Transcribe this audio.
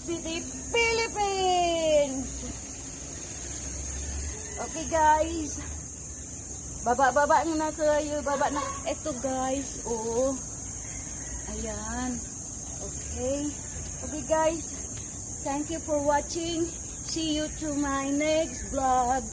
City, Philippines. Okay guys. Baba na kayo. Baba na. Eto guys. Oo. Ayan. Okay. Okay guys. Thank you for watching. See you to my next vlog.